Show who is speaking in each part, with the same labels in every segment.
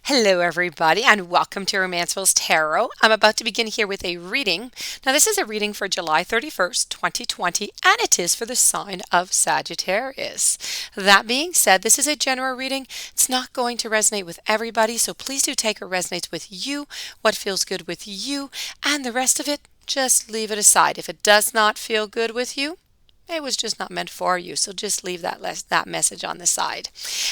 Speaker 1: Hello, everybody, and welcome to Romancefull's Tarot. I'm about to begin here with a reading. Now, this is a reading for July 31st, 2020, and it is for the sign of Sagittarius. That being said, this is a general reading. It's not going to resonate with everybody, so please do take what resonates with you, what feels good with you, and the rest of it, just leave it aside. If it does not feel good with you, it was just not meant for you, so just leave that message on the side.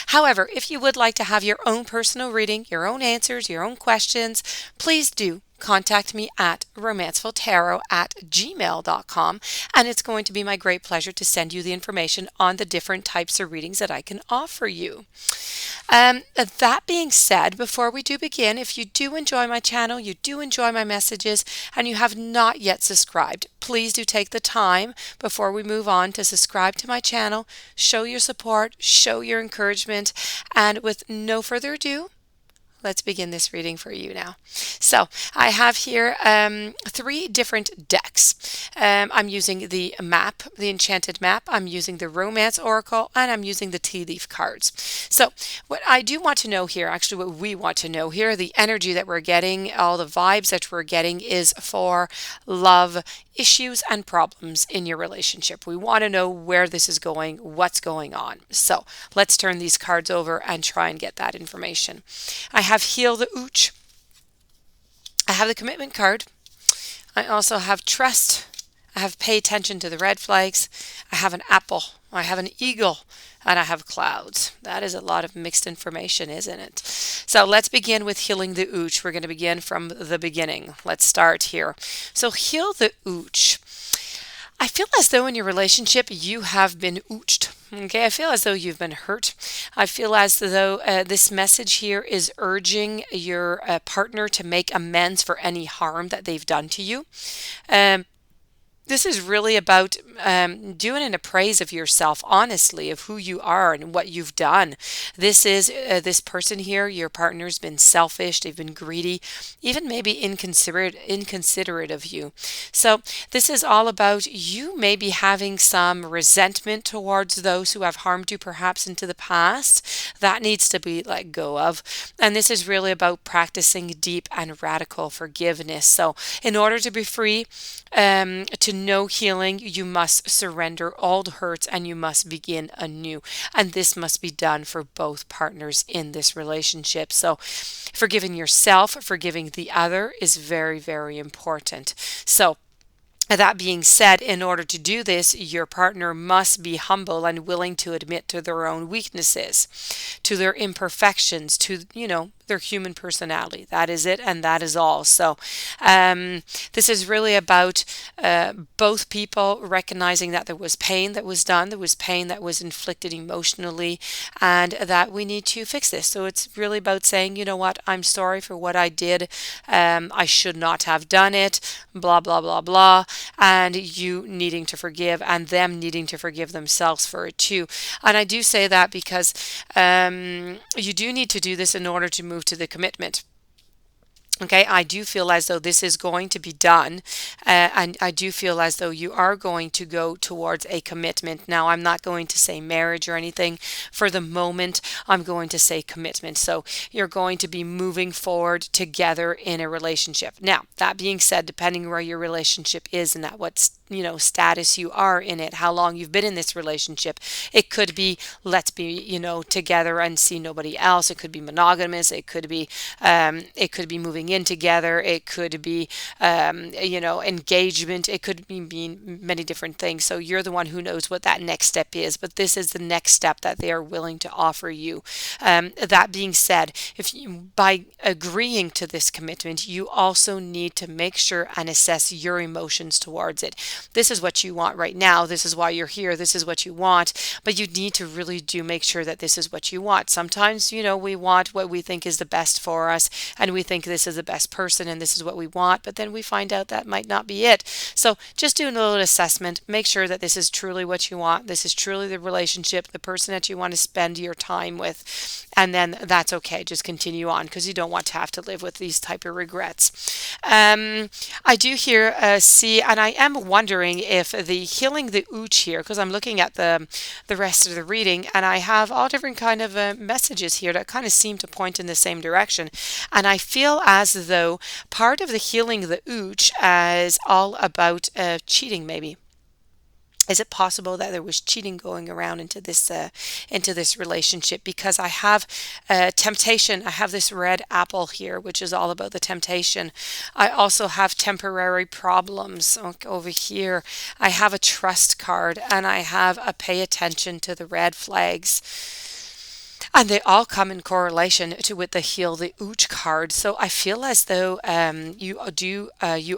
Speaker 1: However, if you would like to have your own personal reading, your own answers, your own questions, please do contact me at romancefulltarot@gmail.com, and it's going to be my great pleasure to send you the information on the different types of readings that I can offer you. That being said, before we do begin, if you do enjoy my channel, you do enjoy my messages, and you have not yet subscribed, please do take the time before we move on to subscribe to my channel, show your support, show your encouragement, and with no further ado, let's begin this reading for you now. So I have here three different decks. I'm using the map, the enchanted map. I'm using the romance oracle, and I'm using the tea leaf cards. So what I do want to know here, actually what we want to know here, the energy that we're getting, all the vibes that we're getting is for love issues and problems in your relationship. We want to know where this is going, what's going on. So let's turn these cards over and try and get that information. I have Heal the Ooch. I have the Commitment card. I also have Trust. I have Pay Attention to the Red Flags. I have an Apple. I have an Eagle. And I have Clouds. That is a lot of mixed information, isn't it? So let's begin with Healing the Ooch. We're going to begin from the beginning. Let's start here. So Heal the Ooch. I feel as though in your relationship you have been ooched. Okay, I feel as though you've been hurt. I feel as though this message here is urging your partner to make amends for any harm that they've done to you. This is really about doing an appraise of yourself, honestly, of who you are and what you've done. This is person here, your partner's been selfish, they've been greedy, even maybe inconsiderate of you. So this is all about you maybe having some resentment towards those who have harmed you perhaps into the past. That needs to be let go of. And this is really about practicing deep and radical forgiveness. So in order to be free, to know healing, you must surrender old hurts and you must begin anew. And this must be done for both partners in this relationship. So forgiving yourself, forgiving the other is very, very important. So that being said, in order to do this, your partner must be humble and willing to admit to their own weaknesses, to their imperfections, to, their human personality. That is it, and that is all. So this is really about both people recognizing that there was pain that was done, there was pain that was inflicted emotionally, and that we need to fix this. So it's really about saying, you know what, I'm sorry for what I did. I should not have done it, blah, blah, blah, blah, and you needing to forgive and them needing to forgive themselves for it too. And I do say that because you do need to do this in order to move to the commitment. Okay, I do feel as though this is going to be done, and I do feel as though you are going to go towards a commitment. Now, I'm not going to say marriage or anything. For the moment, I'm going to say commitment. So you're going to be moving forward together in a relationship. Now, that being said, depending where your relationship is and at what status you are in it, how long you've been in this relationship, it could be let's be together and see nobody else. It could be monogamous. It could be moving in together. It could be engagement. It could mean many different things. So you're the one who knows what that next step is, but this is the next step that they are willing to offer you. That being said, by agreeing to this commitment, you also need to make sure and assess your emotions towards it. This is what you want right now. This is why you're here. This is what you want. But you need to really do make sure that this is what you want. Sometimes, we want what we think is the best for us, and we think this is is the best person and this is what we want, but then we find out that might not be it. So just do a little assessment. Make sure that this is truly what you want. This is truly the relationship, the person that you want to spend your time with. And then that's okay. Just continue on because you don't want to have to live with these type of regrets. I do here see, and I am wondering if the healing the ooch here, because I'm looking at the rest of the reading, and I have all different kind of messages here that kind of seem to point in the same direction. And I feel as though part of the healing the ooch is all about cheating, maybe. Is it possible that there was cheating going around into this relationship? Because I have temptation. I have this red apple here, which is all about the temptation. I also have temporary problems over here. I have a trust card, and I have a pay attention to the red flags. And they all come in correlation to with the heal the ooch card. So I feel as though you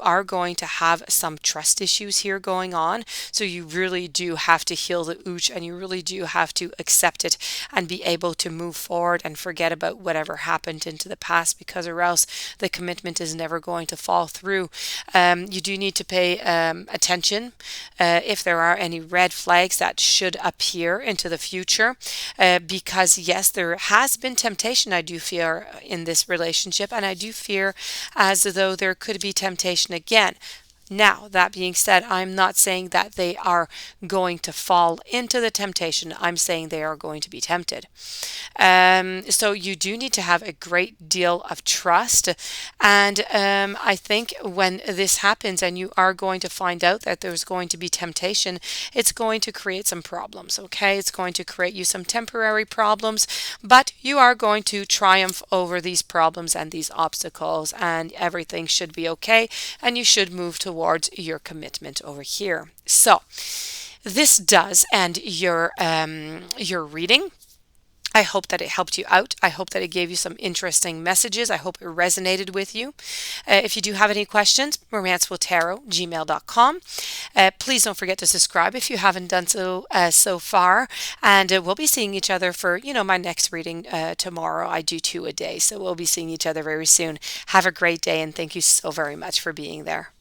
Speaker 1: are going to have some trust issues here going on. So you really do have to heal the ooch, and you really do have to accept it and be able to move forward and forget about whatever happened into the past, because or else the commitment is never going to fall through. You do need to pay attention if there are any red flags that should appear into the future, because yes, there has been temptation, I do fear, in this relationship, and I do fear as though there could be temptation again. Now, that being said, I'm not saying that they are going to fall into the temptation. I'm saying they are going to be tempted. So you do need to have a great deal of trust. And I think when this happens and you are going to find out that there's going to be temptation, it's going to create some problems, okay? It's going to create you some temporary problems, but you are going to triumph over these problems and these obstacles, and everything should be okay, and you should move towards your commitment over here. So this does end your reading. I hope that it helped you out. I hope that it gave you some interesting messages. I hope it resonated with you. If you do have any questions, romancefulltarot@gmail.com. Please don't forget to subscribe if you haven't done so so far. And we'll be seeing each other for, my next reading tomorrow. I do 2 a day, so we'll be seeing each other very soon. Have a great day, and thank you so very much for being there.